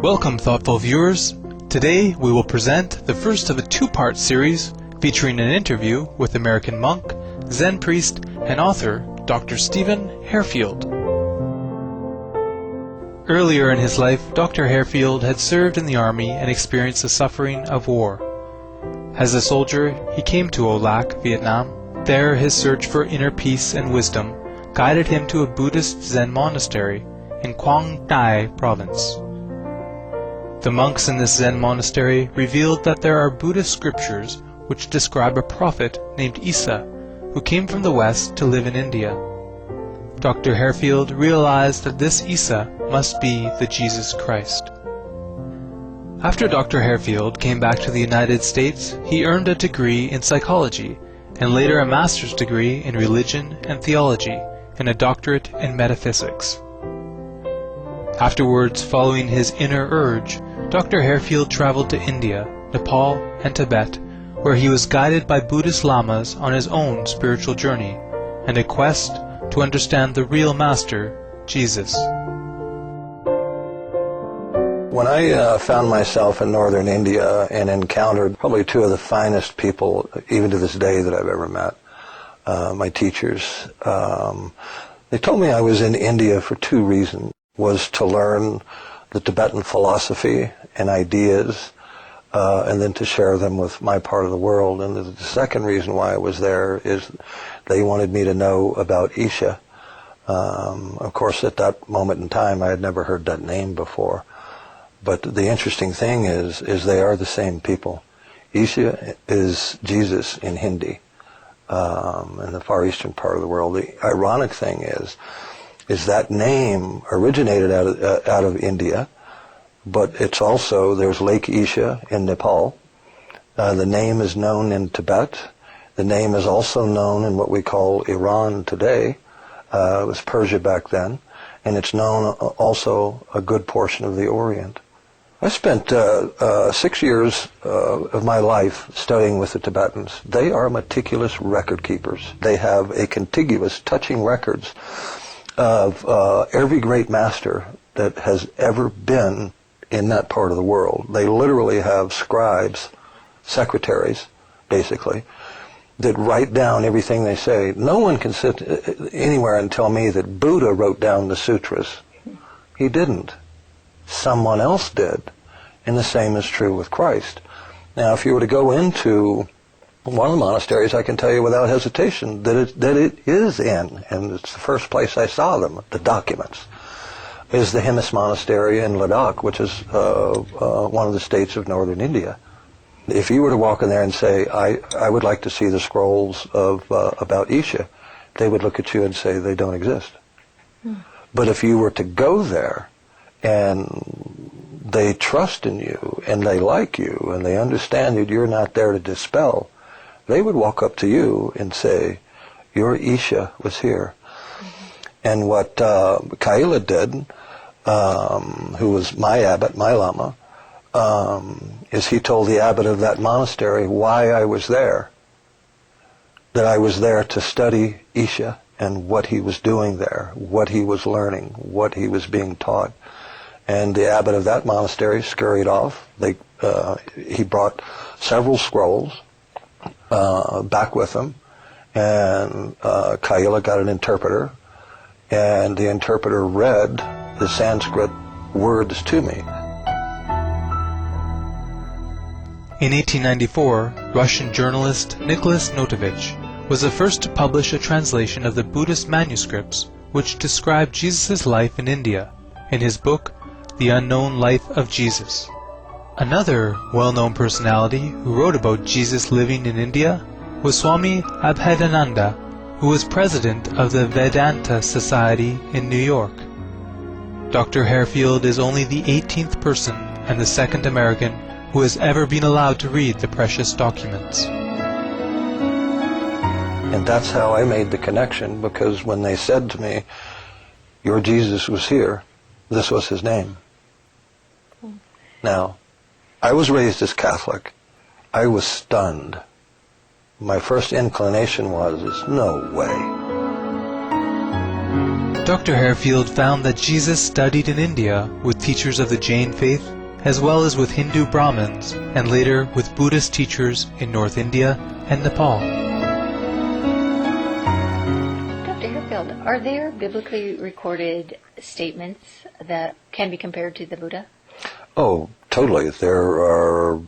Welcome, thoughtful viewers. Today we will present the first of a two-part series featuring an interview with American monk, Zen priest, and author Dr. Stephen Harefield. Earlier in his life, Dr. Harefield had served in the army and experienced the suffering of war. As a soldier, he came to Olac, Vietnam. There, his search for inner peace and wisdom guided him to a Buddhist Zen monastery in Quang Ngai province. The monks in this Zen monastery revealed that there are Buddhist scriptures which describe a prophet named Isa, who came from the West to live in India. Dr. Harefield realized that this Isa must be the Jesus Christ. After Dr. Harefield came back to the United States, he earned a degree in psychology and later a master's degree in religion and theology and a doctorate in metaphysics. Afterwards, following his inner urge, Dr. Harefield traveled to India, Nepal, and Tibet, where he was guided by Buddhist lamas on his own spiritual journey and a quest to understand the real master, Jesus. When I found myself in northern India and encountered probably two of the finest people, even to this day, that I've ever met, my teachers, they told me I was in India for two reasons. Was to learn the Tibetan philosophy and ideas, and then to share them with my part of the world. And the second reason why I was there is they wanted me to know about Isha. Of course, at that moment in time, I had never heard that name before. But the interesting thing is they are the same people. Isha is Jesus in Hindi, in the far eastern part of the world. The ironic thing is that name originated out of India, but it's also, there's Lake Isha in Nepal. The name is known in Tibet. The name is also known in what we call Iran today. It was Persia back then, and it's known also a good portion of the Orient. I spent 6 years of my life studying with the Tibetans. They are meticulous record keepers. They have a contiguous, touching records of every great master that has ever been in that part of the world. They literally have scribes, secretaries, basically, that write down everything they say. No one can sit anywhere and tell me that Buddha wrote down the sutras. He didn't. Someone else did. And the same is true with Christ. Now, if you were to go into one of the monasteries, I can tell you without hesitation that it is in, and it's the first place I saw them, the documents, is the Hemis Monastery in Ladakh, which is one of the states of northern India. If you were to walk in there and say, I would like to see the scrolls of about Isha, they would look at you and say they don't exist. But if you were to go there and they trust in you and they like you and they understand that you're not there to dispel, they would walk up to you and say, your Isha was here. And what Kaila did, who was my abbot, my lama, is he told the abbot of that monastery why I was there. That I was there to study Isha and what he was doing there, what he was learning, what he was being taught. And the abbot of that monastery scurried off. He brought several scrolls back with him, and Kaila got an interpreter, and the interpreter read the Sanskrit words to me. In 1894, Russian journalist Nicholas Notovich was the first to publish a translation of the Buddhist manuscripts which describe Jesus' life in India in his book, The Unknown Life of Jesus. Another well-known personality who wrote about Jesus living in India was Swami Abhedananda, who was president of the Vedanta Society in New York. Dr. Harefield is only the 18th person and the second American who has ever been allowed to read the precious documents. And that's how I made the connection, because when they said to me, your Jesus was here, this was his name. Now, I was raised as Catholic. I was stunned. My first inclination was, no way. Dr. Harefield found that Jesus studied in India with teachers of the Jain faith as well as with Hindu Brahmins, and later with Buddhist teachers in North India and Nepal. Dr. Harefield, are there biblically recorded statements that can be compared to the Buddha? Oh, totally. There are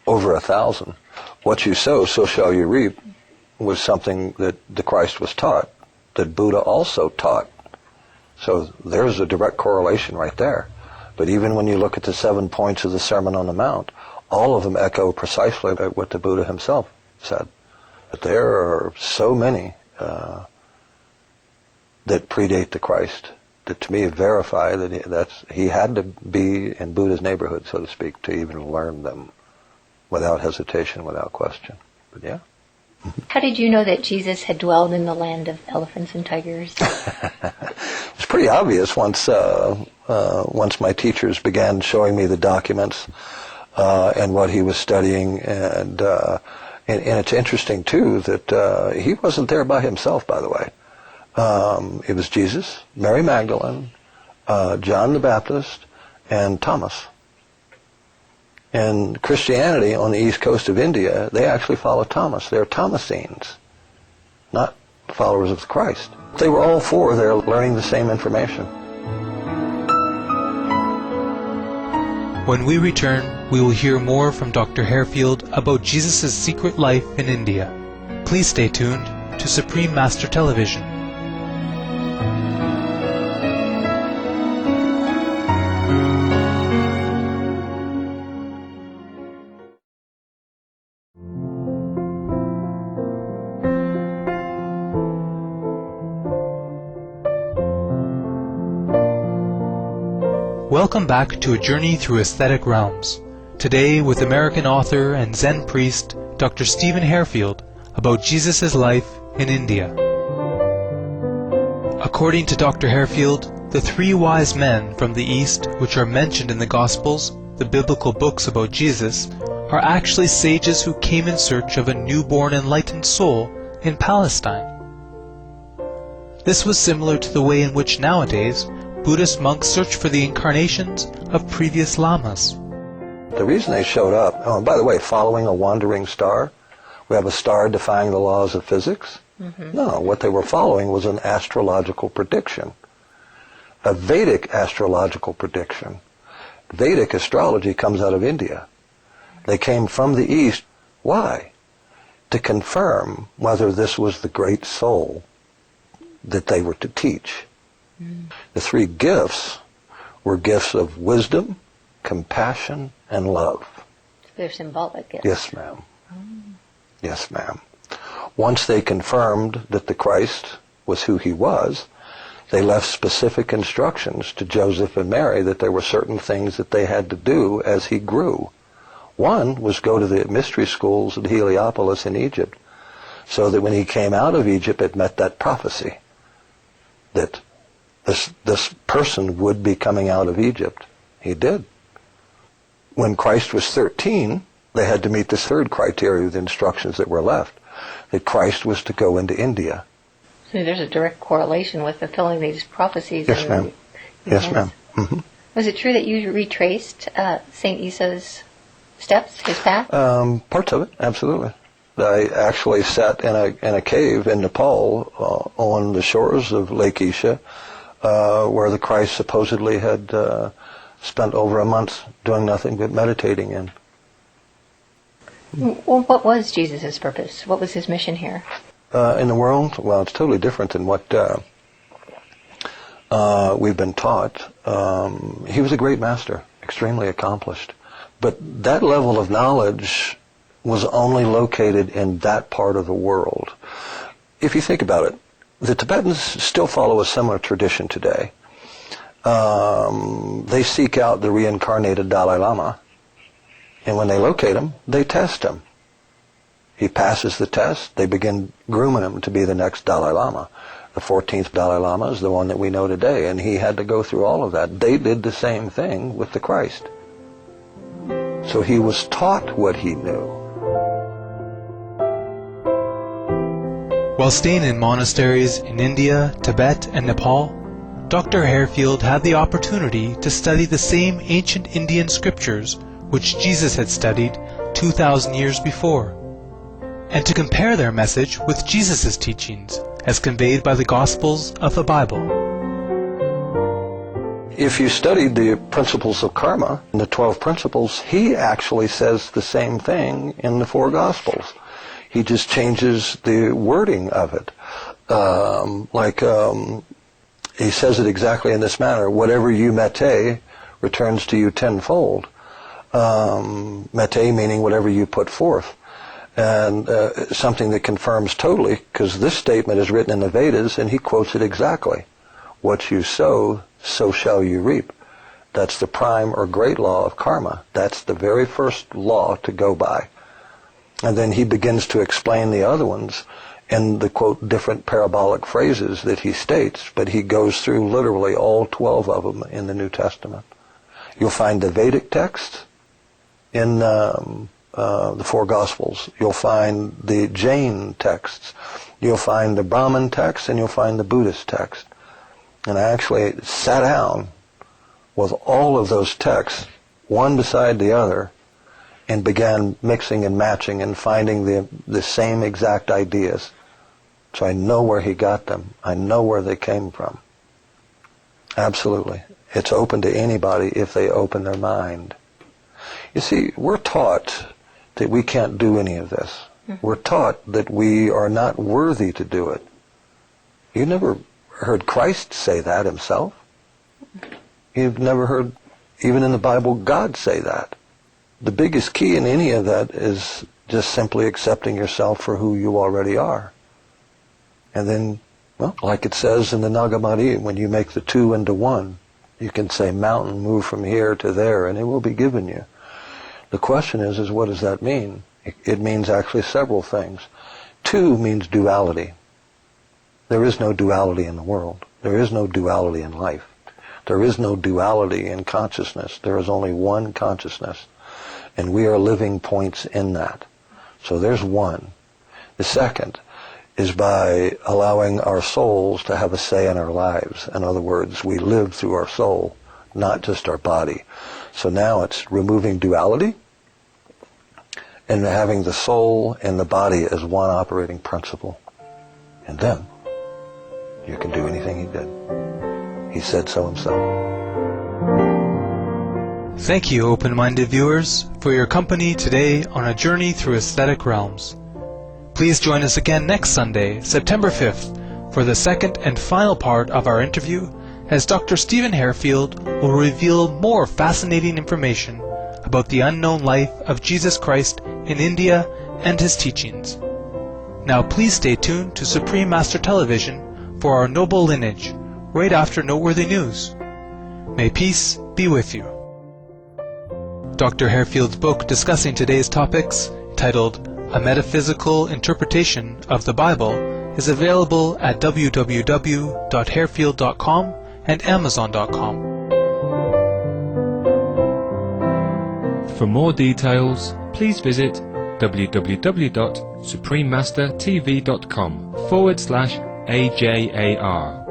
over 1,000. What you sow, so shall you reap, was something that the Christ was taught, that Buddha also taught. So there's a direct correlation right there. But even when you look at the 7 points of the Sermon on the Mount, all of them echo precisely what the Buddha himself said. But there are so many that predate the Christ that to me verify that he had to be in Buddha's neighborhood, so to speak, to even learn them without hesitation, without question. But yeah. How did you know that Jesus had dwelled in the land of elephants and tigers? It's pretty obvious once my teachers began showing me the documents and what he was studying, and it's interesting too that he wasn't there by himself, by the way. It was Jesus, Mary Magdalene, John the Baptist, and Thomas. And Christianity on the east coast of India, they actually follow Thomas. They're Thomasines, not followers of Christ. They were all four there learning the same information. When we return, we will hear more from Dr. Harefield about Jesus' secret life in India. Please stay tuned to Supreme Master Television. Welcome back to a journey through aesthetic realms. Today with American author and Zen priest Dr. Stephen Harefield about Jesus' life in India. According to Dr. Harefield, the three wise men from the East which are mentioned in the Gospels, the biblical books about Jesus, are actually sages who came in search of a newborn enlightened soul in Palestine. This was similar to the way in which nowadays Buddhist monks search for the incarnations of previous lamas. The reason they showed up, oh, by the way, following a wandering star, we have a star defying the laws of physics. Mm-hmm. No, what they were following was an astrological prediction, a Vedic astrological prediction. Vedic astrology comes out of India. They came from the East. Why? To confirm whether this was the great soul that they were to teach. The three gifts were gifts of wisdom, compassion, and love. They're symbolic gifts. Yes, ma'am. Yes, ma'am. Once they confirmed that the Christ was who he was, they left specific instructions to Joseph and Mary that there were certain things that they had to do as he grew. One was go to the mystery schools at Heliopolis in Egypt, so that when he came out of Egypt, it met that prophecy that this person would be coming out of Egypt. He did. When Christ was 13, they had to meet this third criteria with the instructions that were left, that Christ was to go into India. So there's a direct correlation with fulfilling these prophecies. Yes, ma'am. Yes, ma'am. Mm-hmm. Was it true that you retraced St. Isa's steps, his path? Parts of it, absolutely. I actually sat in a cave in Nepal on the shores of Lake Isha, where the Christ supposedly had spent over a month doing nothing but meditating in. Well, what was Jesus' purpose? What was his mission here? In the world, well, it's totally different than what we've been taught. He was a great master, extremely accomplished. But that level of knowledge was only located in that part of the world. If you think about it, the Tibetans still follow a similar tradition today. They seek out the reincarnated Dalai Lama, and when they locate him, they test him. He passes the test, they begin grooming him to be the next Dalai Lama. The 14th Dalai Lama is the one that we know today, and he had to go through all of that. They did the same thing with the Christ. So he was taught what he knew. While staying in monasteries in India, Tibet, and Nepal, Dr. Harefield had the opportunity to study the same ancient Indian scriptures which Jesus had studied 2,000 years before, and to compare their message with Jesus' teachings as conveyed by the Gospels of the Bible. If you studied the principles of karma, the 12 principles, he actually says the same thing in the 4 Gospels. He just changes the wording of it. He says it exactly in this manner: whatever you mete returns to you tenfold. Mete meaning whatever you put forth. And something that confirms totally, because this statement is written in the Vedas, and he quotes it exactly. What you sow, so shall you reap. That's the prime or great law of karma. That's the very first law to go by. And then he begins to explain the other ones in the, quote, different parabolic phrases that he states, but he goes through literally all 12 of them in the New Testament. You'll find the Vedic text in the 4 Gospels. You'll find the Jain texts. You'll find the Brahmin text, and you'll find the Buddhist text. And I actually sat down with all of those texts, one beside the other, and began mixing and matching and finding the same exact ideas. So I know where he got them. I know where they came from. Absolutely. It's open to anybody if they open their mind. You see, we're taught that we can't do any of this. We're taught that we are not worthy to do it. You never heard Christ say that himself. You've never heard, even in the Bible, God say that. The biggest key in any of that is just simply accepting yourself for who you already are. And then, well, like it says in the Nagamadi, when you make the 2 into 1, you can say, mountain, move from here to there, and it will be given you. The question is what does that mean? It means actually several things. 2 means duality. There is no duality in the world. There is no duality in life. There is no duality in consciousness. There is only one consciousness. And we are living points in that. So there's 1. The second is by allowing our souls to have a say in our lives. In other words, we live through our soul, not just our body. So now it's removing duality and having the soul and the body as one operating principle. And then you can do anything he did. He said so himself. Thank you, open-minded viewers, for your company today on a journey through aesthetic realms. Please join us again next Sunday, September 5th, for the second and final part of our interview, as Dr. Stephen Harefield will reveal more fascinating information about the unknown life of Jesus Christ in India and his teachings. Now please stay tuned to Supreme Master Television for our noble lineage, right after Noteworthy News. May peace be with you. Dr. Harefield's book discussing today's topics, titled A Metaphysical Interpretation of the Bible, is available at www.harefield.com and Amazon.com. For more details, please visit www.suprememastertv.com/AJAR.